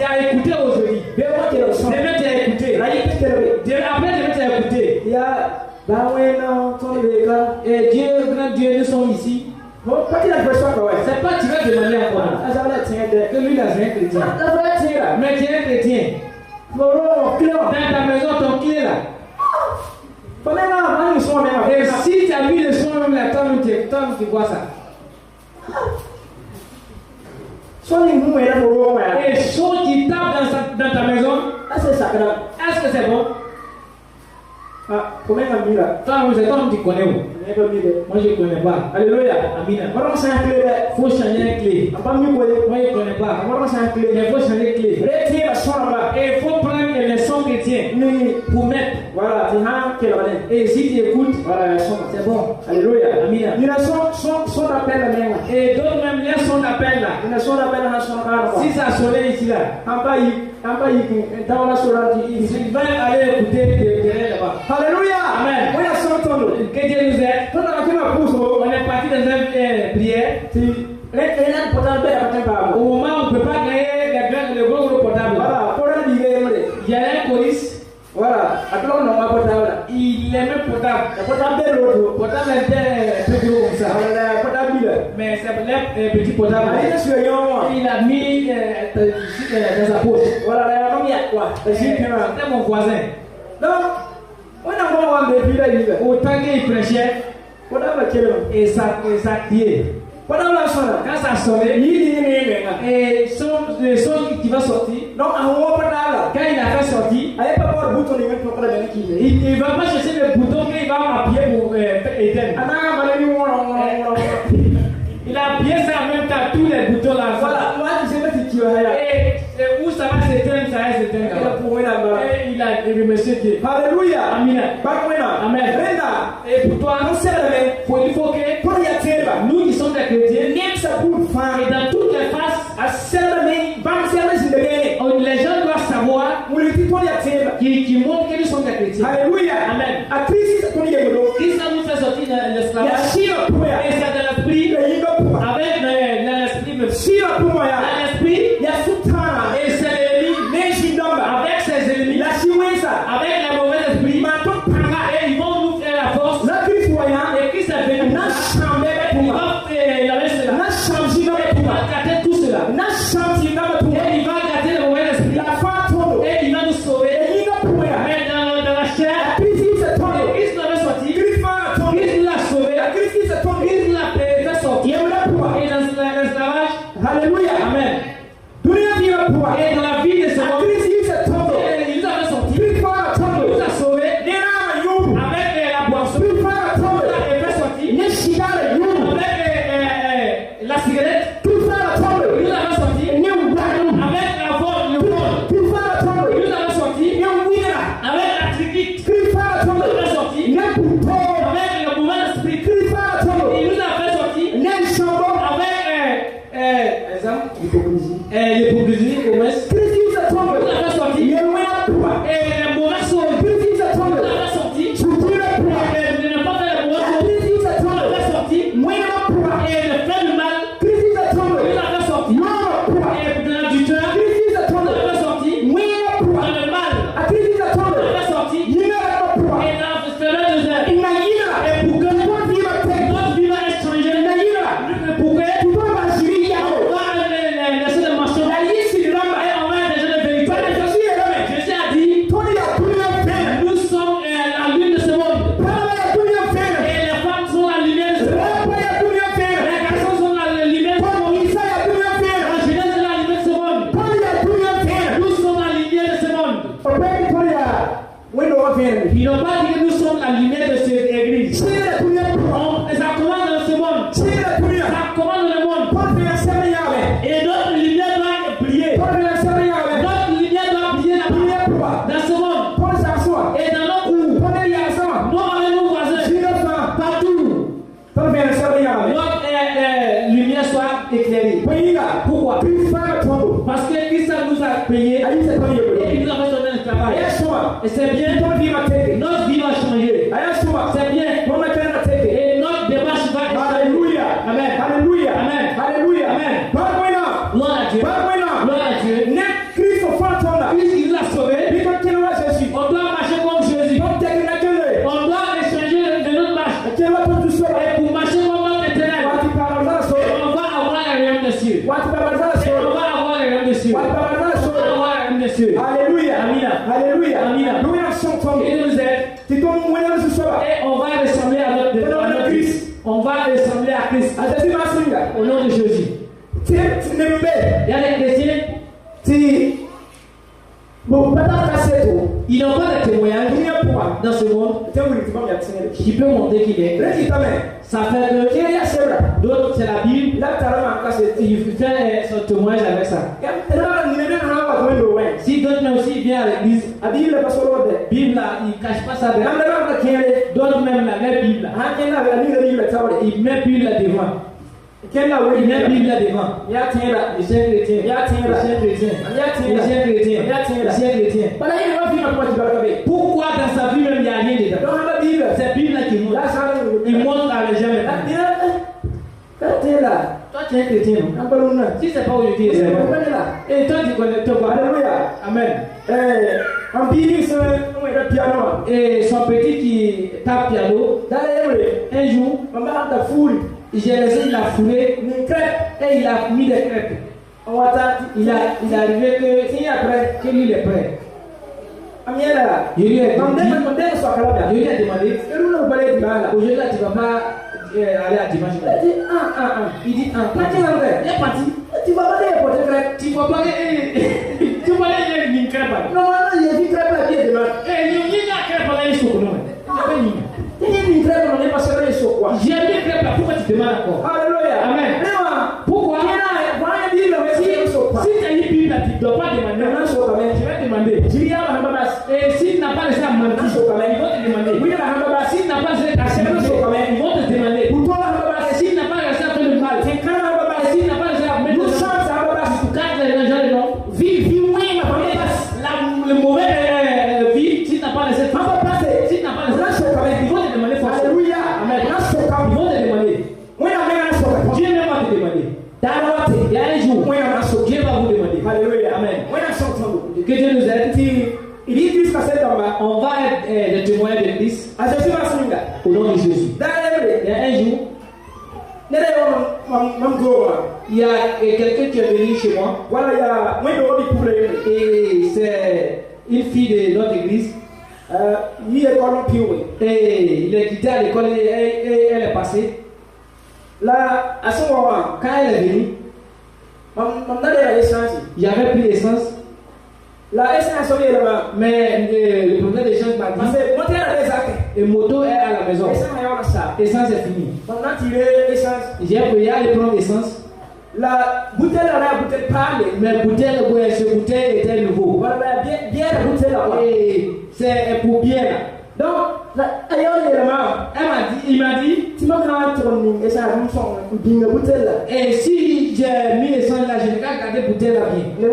as écouté aujourd'hui. Demain tu as écouté. Après demain tu as écouté. Et Dieu, grand Dieu, nous sommes ici. C'est pas tu vas demander encore. Que lui là c'est un chrétien. Mais tu es un chrétien. Dans ta maison, ton clé là. Et si tu as mis le son même là, toi tu vois ça. Et c'est toi qui connais. Moi je ne connais pas. Alléluia. Amina. Voilà, c'est un clé. Faut changer une clé. Pas mieux quoi. Moi je ne connais pas. Voilà, c'est un clé. Mais il faut changer une clé. Retiens la chambre là. Et il faut prendre les sons chrétiens pour mettre. Voilà, tu as quel année. Et si tu écoutes, voilà, c'est bon. Alléluia. Amina. Il y a son appel là même. Et d'autres même les sons d'appel là. Il y a son appel dans la chambre là. Si ça sonnait ici là, En bas, dans la sourate, il va aller écouter derrière là-bas. Alléluia. Amen. Oui, il y a son ton. Que Dieu nous aide. Quand on a fait ma pousse, On est parti dans une prière. Au moment où on ne peut pas gagner le gros portable. Voilà, pour la dire, Il y a un choriste. voilà, attends, on a portable. Il aimait portable. Le portable de l'autre. Portable était un peu gros comme ça. Voilà, le portable là. Mais c'est un petit portable. Il est sur moi. Il a mis dans sa poche. Voilà, la mamie a quoi? C'était mon voisin. Donc, on a vraiment un depuis là, il est. Autant qu'il prêchait, Portable quel et ça criait. Portable la sonne. Quand ça sonnait, et le son qui va sortir, Donc, un haut portable. quand il a fait sortir, Allez pas voir le bouton de mettre pour la qui est. il ne va pas chercher le bouton qu'il va appuyer pour éteindre. Il a appuyé ça en même temps, tous les boutons là. Voilà, moi je sais pas si tu as. Et où ça va s'éteindre, ça va s'éteindre. Et il a remercié Dieu. Alléluia. Amen. Amen. Brenda. Et pour toi, Non, c'est la même. il faut que Pour y atteindre. nous qui sommes des chrétiens, Next a good fan. et dans toutes les faces, A celebrate. Bang service in the day. les gens doivent savoir Will you pour y atteindre? qui montrent que nous sommes des chrétiens. Alléluia. Amen. A Christ pour y aller. Christ nous fait sortir de Il y a l'esclavage. Shira pour y Et aller. c'est de l'esprit, Il y a pour. avec l'esprit même. Shira pour y aller. L'esprit, Il y a Sultana. et ses ennemis, Nation number. avec ses ennemis, La Chiwesa. avec le mauvais esprit, Mato Panga. et ils vont nous faire la force. La Christ voyant. Et Christ est venu. Na chambe Il pour. va laver cela. Na change Et il va gâter tout cela. Na change pour. Et il va gâter le mauvais esprit. La femme. Et il va nous sauver. Et il a pour. Mais dans la chair, Christ est tombé. Christ nous avait sorti. Christ va tomber. Christ nous a sauvé. Christ est tombé. Christ nous a fait sortir. Il est pour. Et dans l'esclavage, Alléluia. Amen. Dunia vient pour. Et dans la vie de ce monde, Christ est tombé. il nous avait sorti. Christ va Il tomber. nous a sauvé. Nena mayubu. Avec la boisson. Christ va Il nous tomber. a fait sortir. Ne shigara yubu. Avec la cigarette. Christ va Il tomber. nous avait sorti. Ne ubaru. Avec la forme, le corps. Christ va Il tomber. nous avait sorti. Ne wira. Avec la triquite. Christ va Il nous tomber. avait sorti. Ne buto. Avec le mauvais esprit. Christ va tomber. Il nous a fait sortir. Ne shambo. Avec exemple, Hypocrisie. l'hypocrisie, au moins. Christ est tombé. Il nous a fait sortir. Ne wira pour. Et le mauvais sort. Christ est Il tombé. nous a fait sortir. Tu dirais pour. Et ne pas faire le mauvais sort. Christ est Il nous a tombé. fait sortir. Wira pour. Et de faire du mal. Christ est Il tombé. nous a fait sortir. Yoro pour. Et de l'adultère. Christ est Il nous tombé. a fait sortir. Wira pour. Dans le mal. A Christ est Il nous tombé. a fait sortir. Yira pour. Et dans le festival de zèle. Ina yira. Et pour que Toi vivre tek. notre vie va être changée. Ina yira. Pour que Tu dois m'assurer on yao. va laisser le marchand. La yisi ramba. Et on va être des gens de vérité. Pas de Jésus est là. Jésus a dit, Tony a tout le fait. nous sommes la lune de ce monde. Pas de tout le fait. Et les femmes sont la lumière de ce monde. Pas de tout le fait. Les garçons sont la lumière de ce Pas monde. Isa a tout le fait. La jeunesse est la lumière de ce monde. Pas de tout le fait. Nous sommes la lumière de ce monde. Obey Tony a. Wendo wa fait. Ils n'ont pas dit que nous sommes la lumière de cette église. Sira tout le fait. Ça commence dans ce monde. Sira tout le fait. Ça commence dans le monde. Pas de sema yawe. Et notre lumière doit briller. Pas de sema yawe. Notre lumière doit briller là-bas. Dans ce monde. Pas de s'asseoir. Et dans nos coups. Pas de yasa. Nous avec nos voisins. Sira fa. Partout. Pas de sema yawe. Notre lumière soit éclairée. Payira. Pourquoi? Christ va tomber. Parce que Christ nous a payé. Aïe c'est Tony Et a. il nous a fait sonner le travail. Ayashua. Et c'est bien. Ton vie va t'aider. Notre vie va changer. Ayashua. C'est bien. Ton matin va t'aider. Et notre démarche va être. Alléluia. Amen. Alléluia. Amen. Alléluia. Amen. Parle-moi. Gloire à Dieu. Parle-moi. Gloire à Dieu. Ne Christ au fond ton là. Puisqu'il nous a sauvés, Puis quand tu vas Jésus. on doit marcher comme Jésus. Donc tu es là. On doit échanger de notre marche. Tu vas tout seul. Et pour marcher comme notre éternel, Watu parle ça so. on va avoir les rêves des cieux. Watu parle ça Et so. on va avoir les rêves des cieux. Watu parle ça On so. va avoir les rêves des cieux. Alléluia. Amina. Alléluia. Amina. Nous y sommes tombés. Il nous aide. Tu tombes où est-ce que tu vas? Et on va ressembler à notre Christ. On va ressembler à Christ. À Jésus Massinga. Au nom de Jésus. Tu n'aimes pas. Il y a des chrétiens. Tu bon pas ta cassette. Ils n'ont pas de témoignage dans ce monde qui peut montrer qu'il est. Ça fait que d'autres, c'est la Bible. Il fait son témoignage avec ça. Si d'autres même aussi viennent à l'église, la Bible il ne cache pas ça. D'autres même la même Bible. Il met Bible là devant. Il met Bible là devant. Les chers chrétiens. Pourquoi dans sa vie même il n'y a rien dedans? C'est Bible là qui montre. Il montre à les gens. Toi tu es un chrétien, non? Si c'est pas aujourd'hui, c'est bon. Et toi tu connais toi quoi? Amen. Et son petit qui tape piano, un jour, j'ai laissé il a foulé une crêpe et il a mis des crêpes. Il est arrivé que lui il est prêt. Je lui ai demandé, aujourd'hui tu vas pas aller à dimanche. Il dit il est parti. Tu vas pas aller crêpe. Tu vas pas aller une crêpe. Non, il y a une crêpe à pied de main. Et il y a une crêpe à la soupe. J'ai bien crêpe là, pourquoi tu demandes encore? Alléluia. Amen. Pourquoi? Si tu as une Bible là, tu ne dois pas demander. Je vais demander. Et s'il n'a pas laissé à mentir, ils vont te demander. S'il n'a pas laissé à cacher, ils vont te demander. S'il n'a pas laissé à faire le mal, s'il n'a pas laissé à mettre le sang, les gens les noms, le mauvais vie, s'il n'a pas laissé, ils vont te demander forcément. Alléluia. Amen. Ils vont te demander. Dieu ne va pas te demander. Il y a un jour, Dieu va vous demander. Alléluia. Amen. Que Dieu nous aide. On va être des témoins de Christ au nom de Jésus. Il y a un jour, il y a quelqu'un qui est venu chez moi. Et c'est une fille de notre église. Et il est quitté à l'école et elle est passée. Là, à ce moment, quand elle est venue, il y avait plus d'essence. Mais le problème d'échange m'a dit et moto est à la maison. Essence est fini. J'ai payé à aller prendre essence. La bouteille mais ce bouteille était nouveau. Et c'est pour bien. Donc, il m'a dit, et si j'ai mis essence là, je vais garder bouteille là bien.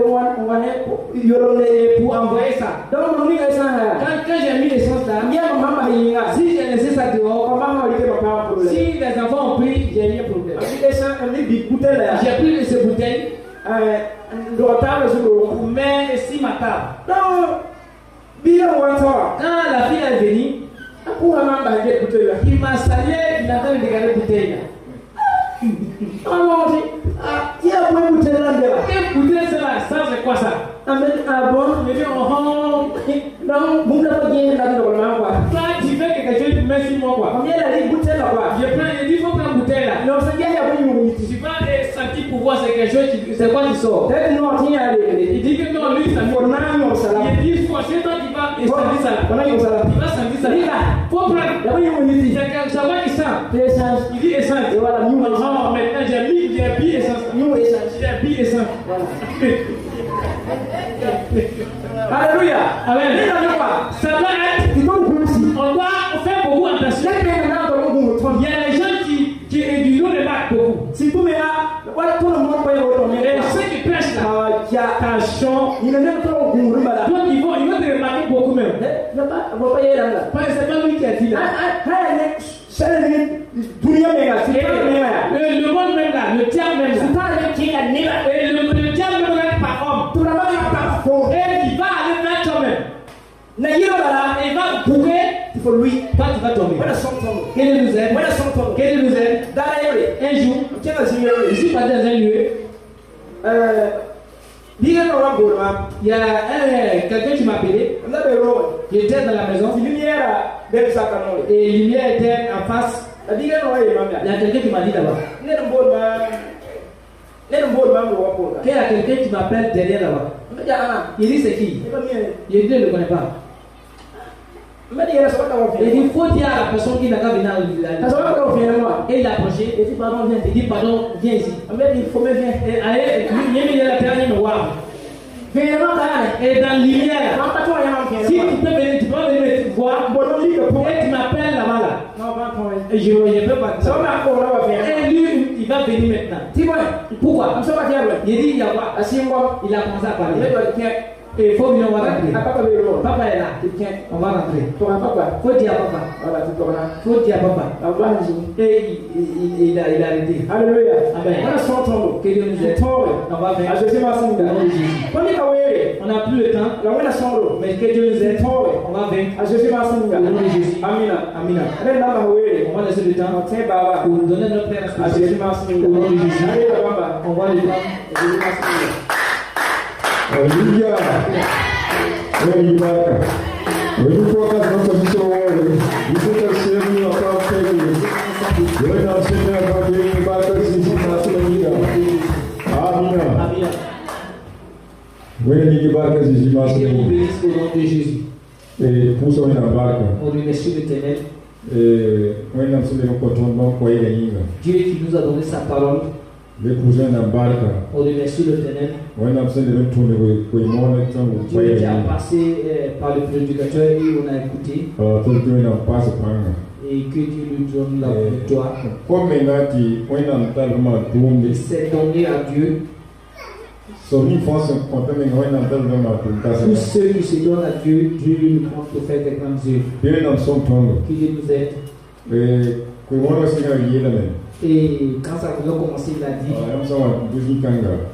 Pour envoyer ça. Donc, quand j'ai mis essence là, si j'ai laissé ça dehors, si les enfants ont pris, j'ai eu un problème. J'ai pris ces bouteilles, mais si ma table. Quand la fille est venue, il m'a salué, il a fait regarder la bouteille. Quelle bouteille c'est là? Ça c'est quoi ça? Je dis toi tu fais quelque chose, merci moi quoi. Je dis il faut prendre bouteille là. Je prends des centimes pour voir c'est quelque chose, c'est quoi qui sort. Il dit que non, lui ça me il dit toi c'est toi qui vas sentir ça là. Il va sentir ça là. Faut prendre. Ça va qui sent. Il dit essence. Maintenant j'ai mis essence. J'ai mis essence. Alléluia. Amen. Ça doit être. On doit faire beaucoup attention. Il y a des gens qui réduisent les marques beaucoup. Et ceux qui prêchent là, attention. Donc ils vont te remarquer beaucoup même. Parce que c'est pas lui qui a dit là. Le monde même là, le diable même là. Et le diable même là par homme. Et il va aller vers toi-même. Il va bouger. Il faut lui. Toi tu vas tomber. Quel nous aide? Quel nous aide? Un jour, je suis parti dans un lieu. Il y a quelqu'un qui m'a appelé. J'étais dans la maison. Et la lumière était en face. Il y a quelqu'un qui m'a dit là-bas. Il y a quelqu'un qui m'appelle derrière là-bas. Il dit c'est qui? Je dis je ne le connais pas. Il dit, il faut dire à la personne qui n'a qu'à venir à l'île. Et il a approché, il dit, pardon, viens. Il dit, pardon, viens ici. Il faut me venir. Allez, il a la terre, il me voit. Et dans l'hiver, si tu peux venir, tu peux venir me voir. Et tu m'appelles là-bas là. Et je ne peux pas. Et lui, il va venir maintenant. Pourquoi? Il dit, il y a quoi? Il a commencé à parler. Et il faut venir voir rentrer. Papa est là. On va rentrer. Faut dire à papa. Faut dire à papa. Et il a arrêté. Alléluia. Amen. Que Dieu nous aide. On va venir. On n'a plus le temps. Mais que Dieu nous aide. On va venir. Au nom de Jésus. Amina. On va laisser le temps pour nous donner notre Père. Au nom de Jésus. On va le temps. Alléluia. Alléluia. When you focus on the position where you put a saving of our faith, you are not sitting there for giving back to the Amina. When you give back to the Jésus. Et pour ça, on a barque. On remercie l'Éternel. Et on a fait le coton pour y Dieu qui nous a donné sa parole. Les cousins en barque. On remercie l'Éternel. On a fait le retour de Dieu qui a passé par le prédicateur et on a écouté. Et que Dieu lui donne la victoire. C'est donné à Dieu. Tous ceux qui se donnent à Dieu, Dieu lui compte pour faire des grandes œuvres. Que Dieu nous aide. Et quand ça va commencer, il a dit.